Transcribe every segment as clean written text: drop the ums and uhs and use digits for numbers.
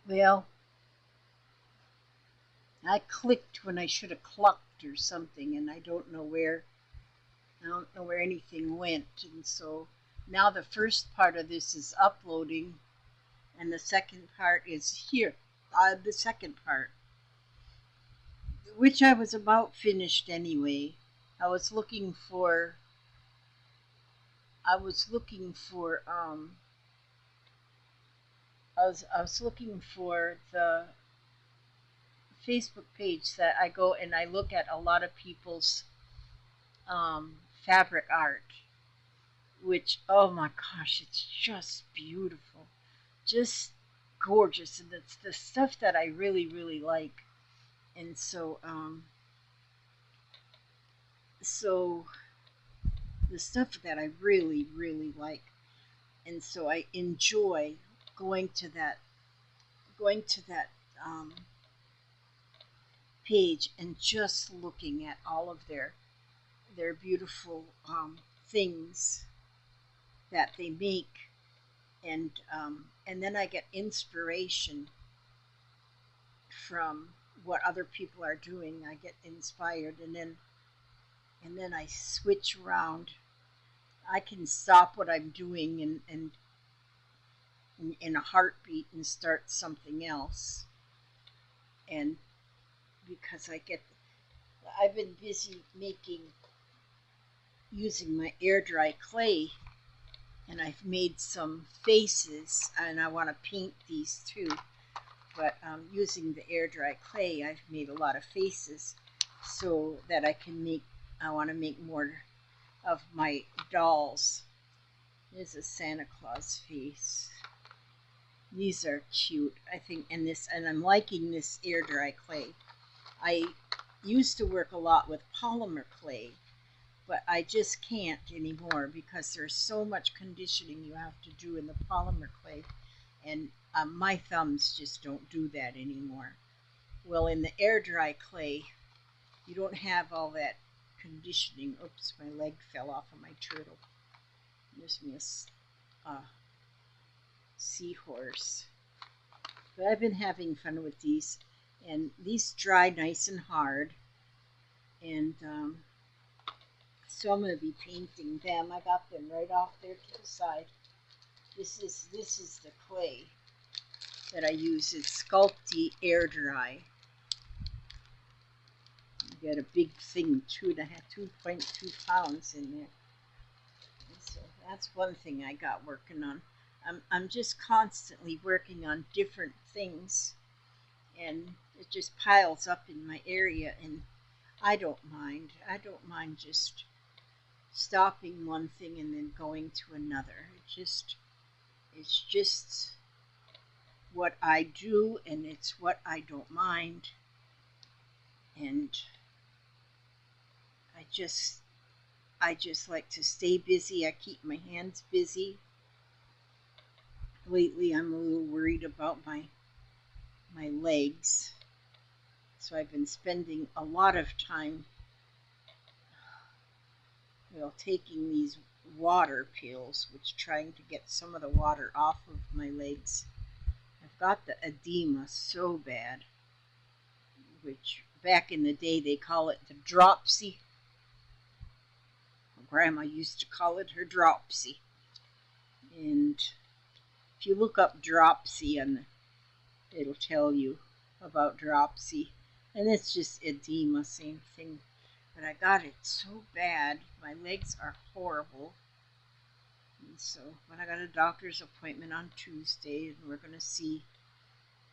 Well, I clicked when I should have clucked or something, and I don't know where anything went. And so now the first part of this is uploading, and the second part is here. The second part, which I was about finished anyway. I was looking for. I was looking for. I was looking for the Facebook page that I go and I look at a lot of people's fabric art, which, oh my gosh, it's just beautiful, just gorgeous, and it's the stuff that I really, really like. And so the stuff that I really, really like, and so I enjoy going to that, going to that page and just looking at all of their beautiful things that they make, and then I get inspiration from what other people are doing. I get inspired, and then I switch around. I can stop what I'm doing and in a heartbeat and start something else. And because I've been busy using my air dry clay, and I've made some faces, and I want to paint these too. But using the air dry clay, I've made a lot of faces so that I want to make more of my dolls. There's a Santa Claus face. These are cute, I think, and I'm liking this air dry clay. I used to work a lot with polymer clay, but I just can't anymore because there's so much conditioning you have to do in the polymer clay, and my thumbs just don't do that anymore. Well, in the air dry clay, you don't have all that conditioning. Oops, my leg fell off of my turtle. There's me a seahorse. But I've been having fun with these, and these dry nice and hard, and so I'm going to be painting them. I got them right off there to the side. This is the clay that I use. It's Sculpty Air Dry. You got a big thing, 2.2 pounds in there. And so that's one thing I got working on. I'm just constantly working on different things, and it just piles up in my area, and I don't mind. I don't mind just stopping one thing and then going to another. It's just what I do, and it's what I don't mind, and I just like to stay busy. I keep my hands busy. Lately, I'm a little worried about my legs, so I've been spending a lot of time, taking these water pills, which trying to get some of the water off of my legs. I've got the edema so bad, which back in the day they call it the dropsy. Grandma used to call it her dropsy. And if you look up dropsy, it'll tell you about dropsy. And it's just edema, same thing. But I got it so bad. My legs are horrible. And so, but I got a doctor's appointment on Tuesday, and we're going to see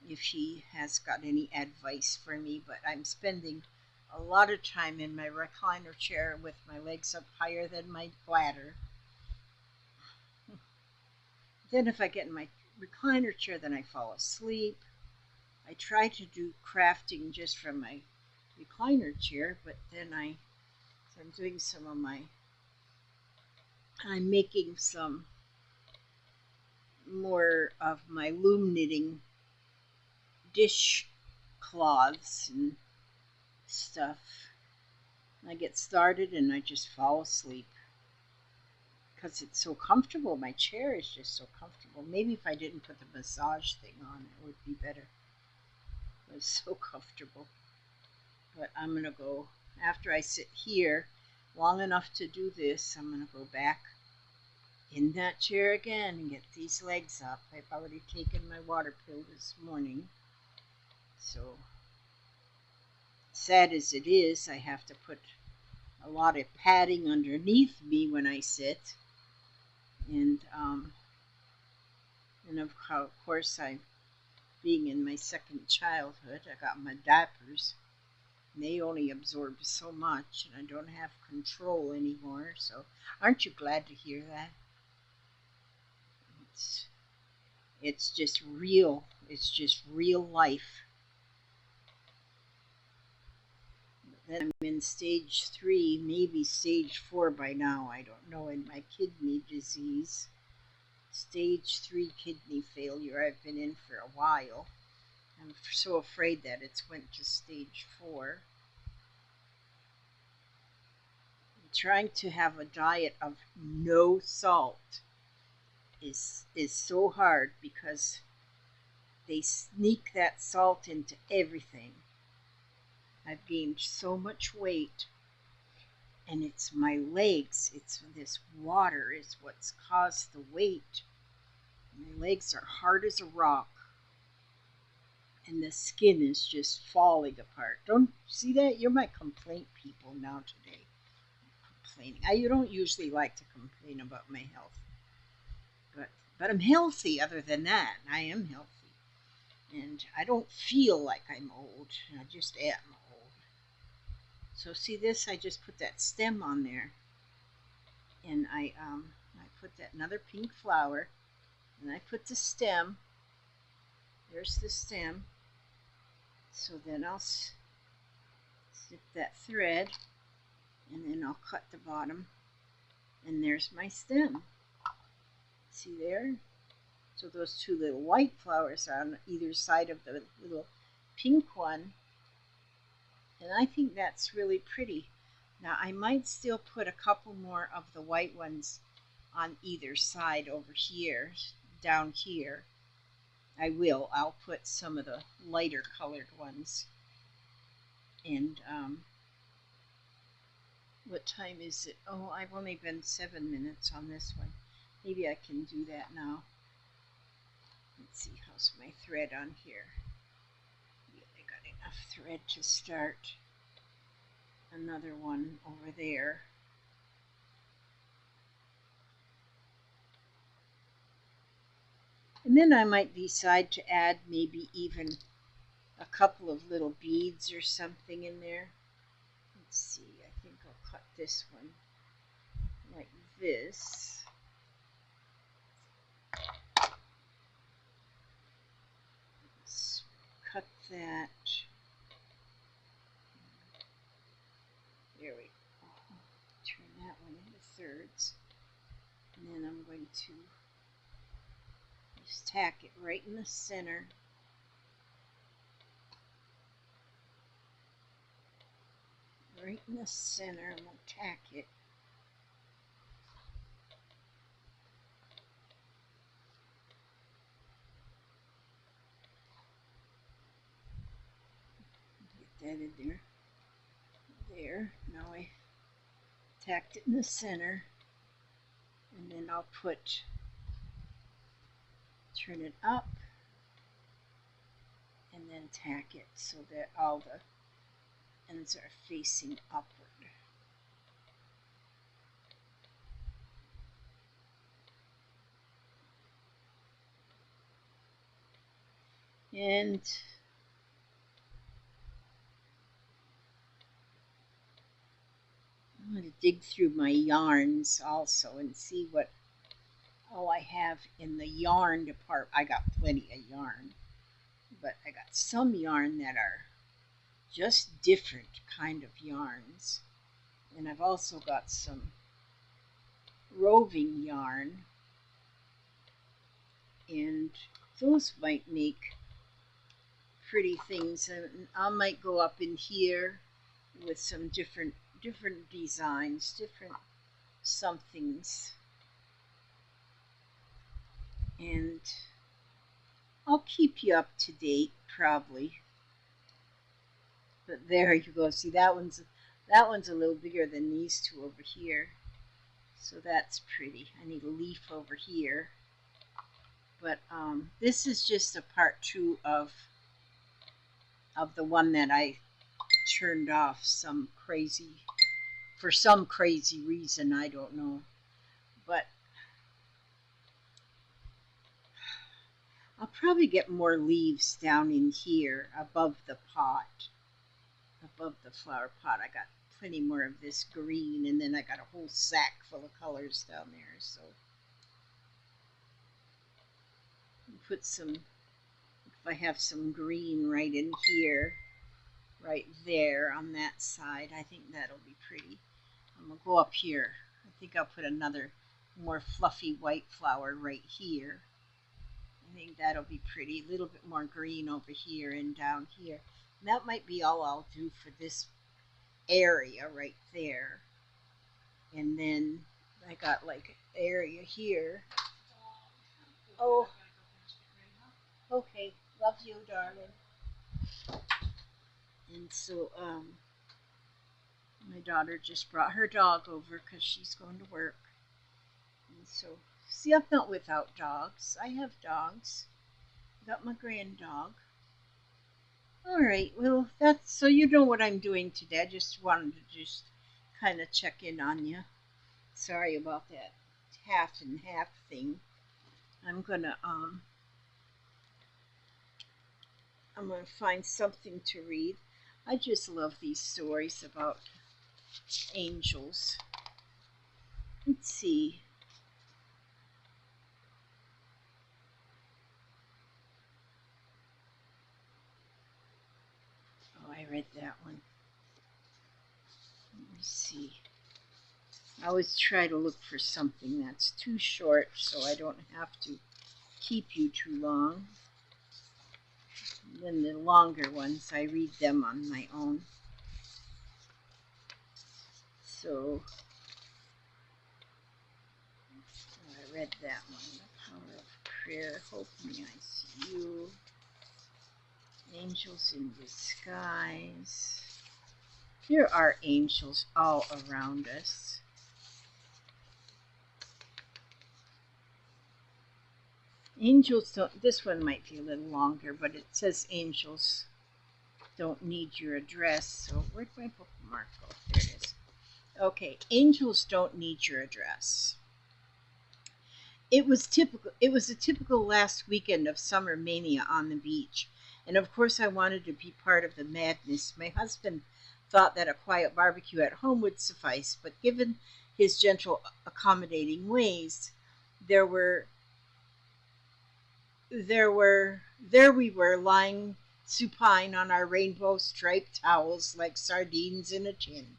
if he has got any advice for me. But I'm spending a lot of time in my recliner chair with my legs up higher than my bladder. Then if I get in my recliner chair, then I fall asleep. I try to do crafting just from my recliner chair, but then so I'm doing I'm making some more of my loom knitting dish cloths and stuff. I get started and I just fall asleep because it's so comfortable. My chair is just so comfortable. Maybe if I didn't put the massage thing on, it would be better. It's so comfortable. But I'm going to go, after I sit here long enough to do this, I'm going to go back in that chair again and get these legs up. I've already taken my water pill this morning. So, sad as it is, I have to put a lot of padding underneath me when I sit. And of course, being in my second childhood, I got my diapers. They only absorb so much, and I don't have control anymore. So, aren't you glad to hear that? It's just real. It's just real life. Then I'm in stage 3, maybe stage 4 by now. I don't know. In my kidney disease, stage 3 kidney failure. I've been in for a while. I'm so afraid that it's went to stage 4. I'm trying to have a diet of no salt is so hard because they sneak that salt into everything. I've gained so much weight, and it's my legs. It's this water is what's caused the weight. My legs are hard as a rock, and the skin is just falling apart. Don't see that? You're my complaint people now today. Complaining. You don't usually like to complain about my health, but I'm healthy. Other than that, I am healthy, and I don't feel like I'm old. I just am old. So see this? I just put that stem on there, and I put that another pink flower, and I put the stem. There's the stem. So then I'll snip that thread, and then I'll cut the bottom, and there's my stem. See there? So those two little white flowers are on either side of the little pink one, and I think that's really pretty. Now I might still put a couple more of the white ones on either side over here, down here. I will. I'll put some of the lighter colored ones. And what time is it? Oh, I've only been 7 minutes on this one. Maybe I can do that now. Let's see, how's my thread on here? Yeah, I got enough thread to start another one over there. And then I might decide to add maybe even a couple of little beads or something in there. Let's see, I think I'll cut this one like this. Let's cut that. There we go. Turn that one into thirds. And then I'm going to just tack it right in the center. Right in the center, I'm going to tack it. Get that in there. There. Now I tacked it in the center. And then I'll turn it up and then tack it so that all the ends are facing upward. And I'm going to dig through my yarns also and see what all I have in the yarn department. I got plenty of yarn, but I got some yarn that are just different kind of yarns. And I've also got some roving yarn, and those might make pretty things. And I might go up in here with some different designs, different somethings. And I'll keep you up to date probably. But there you go. See, that one's a little bigger than these two over here. So that's pretty. I need a leaf over here. But this is just a part 2 of the one that I turned off for some crazy reason, I don't know. But I'll probably get more leaves down in here above the pot, above the flower pot. I got plenty more of this green, and then I got a whole sack full of colors down there. So put some, if I have some green right in here, right there on that side, I think that'll be pretty. I'm gonna go up here. I think I'll put another more fluffy white flower right here. I think that'll be pretty. A little bit more green over here and down here. And that might be all I'll do for this area right there. And then I got like an area here. Oh, okay. Love you, darling. And so, my daughter just brought her dog over because she's going to work. And so, see, I'm not without dogs. I have dogs. Got my grand dog. All right, well, that's so you know what I'm doing today. I just wanted to just kind of check in on you. Sorry about that half and half thing. I'm gonna find something to read. I just love these stories about angels. Let's see. Oh, I read that one. Let me see. I always try to look for something that's too short so I don't have to keep you too long. And then the longer ones, I read them on my own. So I read that one. The Power of Prayer. Hope me I see you. Angels in disguise. There are angels all around us. Angels don't, this one might be a little longer, but it says angels don't need your address. So where'd my bookmark go? There it is. Okay, angels don't need your address. It was a typical last weekend of summer mania on the beach. And of course I wanted to be part of the madness. My husband thought that a quiet barbecue at home would suffice, but given his gentle, accommodating ways, there we were lying supine on our rainbow striped towels like sardines in a tin.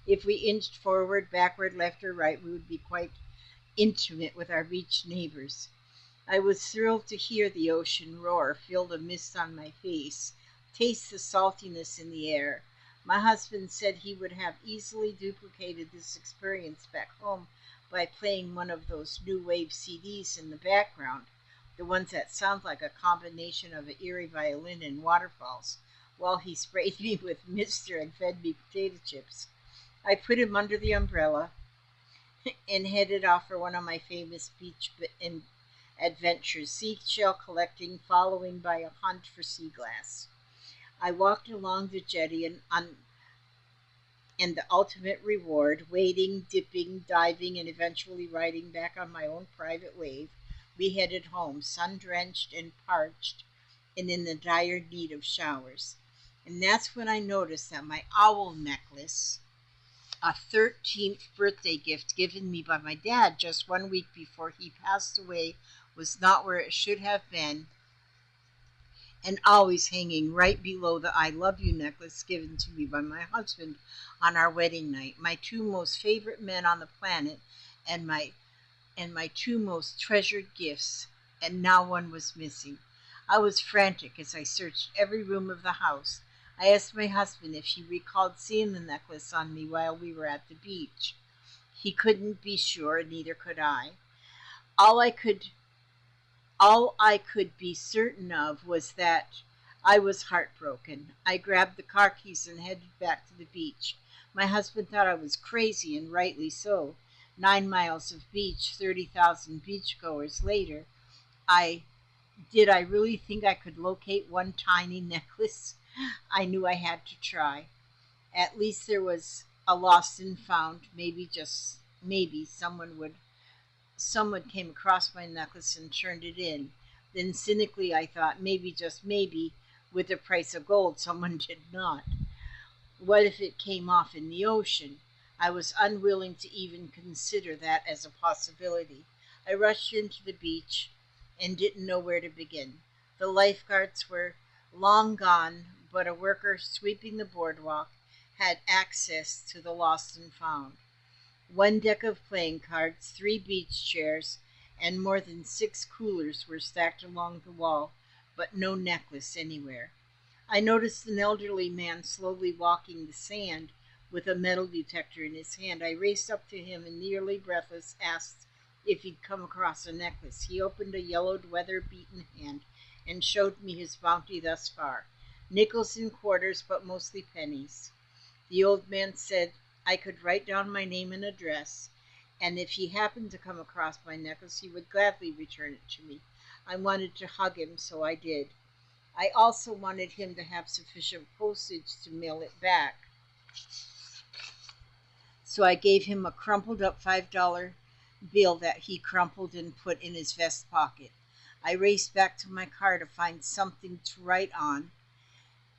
If we inched forward, backward, left, or right, we would be quite intimate with our beach neighbors. I was thrilled to hear the ocean roar, feel the mist on my face, taste the saltiness in the air. My husband said he would have easily duplicated this experience back home by playing one of those new wave CDs in the background, the ones that sound like a combination of an eerie violin and waterfalls, while he sprayed me with mister and fed me potato chips. I put him under the umbrella and headed off for one of my famous beach adventures, seashell collecting, following by a hunt for sea glass. I walked along the jetty and the ultimate reward, wading, dipping, diving, and eventually riding back on my own private wave, we headed home, sun-drenched and parched, and in the dire need of showers. And that's when I noticed that my owl necklace, a 13th birthday gift given me by my dad just 1 week before he passed away, was not where it should have been, and always hanging right below the I love you necklace given to me by my husband on our wedding night, my two most favorite men on the planet, and my two most treasured gifts, and now one was missing. I was frantic as I searched every room of the house. I asked my husband if he recalled seeing the necklace on me while we were at the beach. He couldn't be sure, neither could I. All I could All I could be certain of was that I was heartbroken. I grabbed the car keys and headed back to the beach. My husband thought I was crazy, and rightly so. 9 miles of beach, 30,000 beachgoers later. I I really think I could locate one tiny necklace? I knew I had to try. At least there was a lost and found. Maybe just maybe someone came across my necklace and turned it in. Then cynically I thought maybe just maybe with the price of gold someone did not. What if it came off in the ocean? I was unwilling to even consider that as a possibility. I rushed into the beach and didn't know where to begin. The lifeguards were long gone, but a worker sweeping the boardwalk had access to the lost and found. One deck of playing cards, 3 beach chairs, and more than 6 coolers were stacked along the wall, but no necklace anywhere. I noticed an elderly man slowly walking the sand with a metal detector in his hand. I raced up to him and, nearly breathless, asked if he'd come across a necklace. He opened a yellowed, weather-beaten hand and showed me his bounty thus far. Nickels and quarters, but mostly pennies. The old man said I could write down my name and address, and if he happened to come across my necklace, he would gladly return it to me. I wanted to hug him, so I did. I also wanted him to have sufficient postage to mail it back. So I gave him a crumpled up $5 bill that he crumpled and put in his vest pocket. I raced back to my car to find something to write on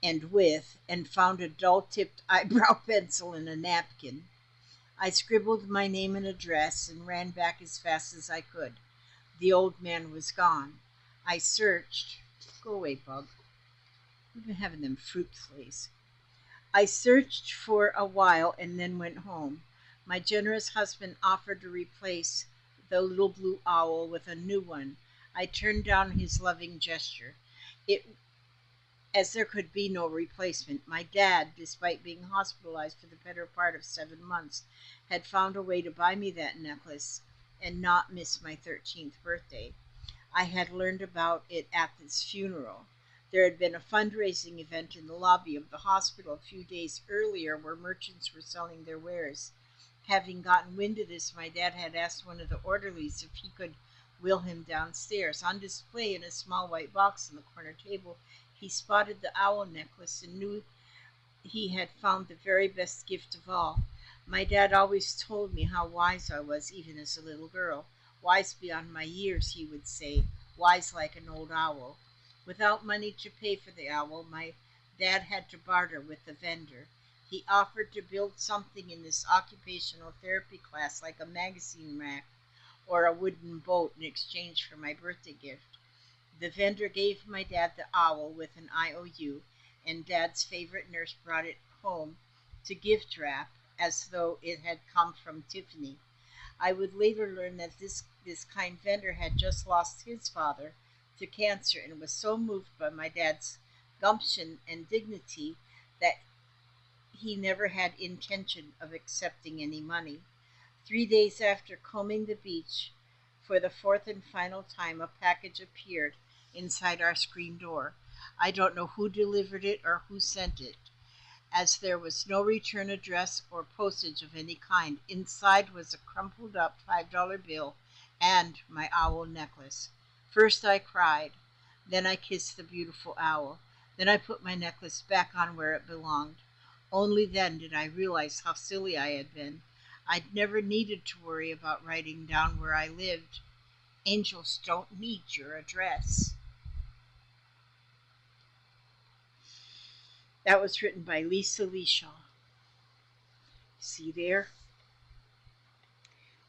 and with, and found a dull tipped eyebrow pencil and a napkin. I scribbled my name and address and ran back as fast as I could. The old man was gone. I searched. Go away, bug. We've been having them fruit fleas. I searched for a while and then went home. My generous husband offered to replace the little blue owl with a new one. I turned down his loving gesture. It as there could be no replacement. My dad, despite being hospitalized for the better part of 7 months, had found a way to buy me that necklace and not miss my 13th birthday. I had learned about it at this funeral. There had been a fundraising event in the lobby of the hospital a few days earlier where merchants were selling their wares. Having gotten wind of this, my dad had asked one of the orderlies if he could wheel him downstairs. On display in a small white box on the corner table, he spotted the owl necklace and knew he had found the very best gift of all. My dad always told me how wise I was, even as a little girl. Wise beyond my years, he would say, wise like an old owl. Without money to pay for the owl, my dad had to barter with the vendor. He offered to build something in this occupational therapy class, like a magazine rack or a wooden boat, in exchange for my birthday gift. The vendor gave my dad the owl with an IOU, and Dad's favorite nurse brought it home to gift wrap as though it had come from Tiffany. I would later learn that this kind vendor had just lost his father to cancer and was so moved by my dad's gumption and dignity that he never had intention of accepting any money. 3 days after combing the beach for the fourth and final time, a package appeared inside our screen door. I don't know who delivered it or who sent it, as there was no return address or postage of any kind. Inside was a crumpled up $5 bill and my owl necklace. First I cried, then I kissed the beautiful owl, then I put my necklace back on where it belonged. Only then did I realize how silly I had been. I'd never needed to worry about writing down where I lived. Angels don't need your address. That was written by Lisa Leshaw. See there?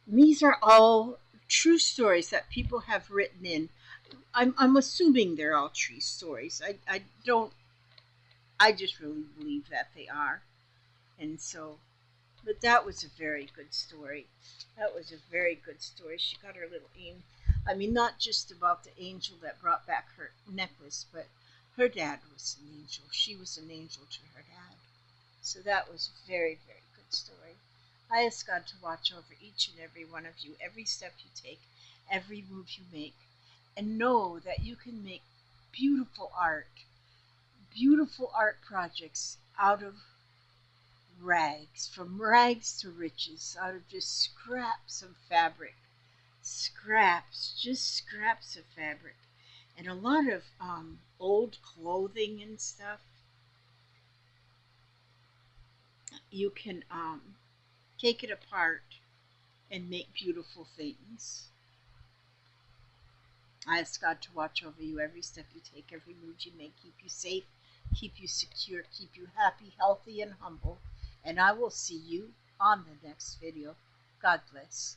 These are all true stories that people have written in. I'm assuming they're all true stories. I don't, I just really believe that they are. And so, but that was a very good story. That was a very good story. She got her little angel. I mean, not just about the angel that brought back her necklace, but her dad was an angel. She was an angel to her dad. So that was a very, very good story. I ask God to watch over each and every one of you, every step you take, every move you make, and know that you can make beautiful projects out of rags, from rags to riches, out of just scraps of fabric, just scraps of fabric, and a lot of old clothing and stuff. You can take it apart and make beautiful things. I ask God to watch over you every step you take, every move you make, keep you safe, keep you secure, keep you happy, healthy, and humble. And I will see you on the next video. God bless.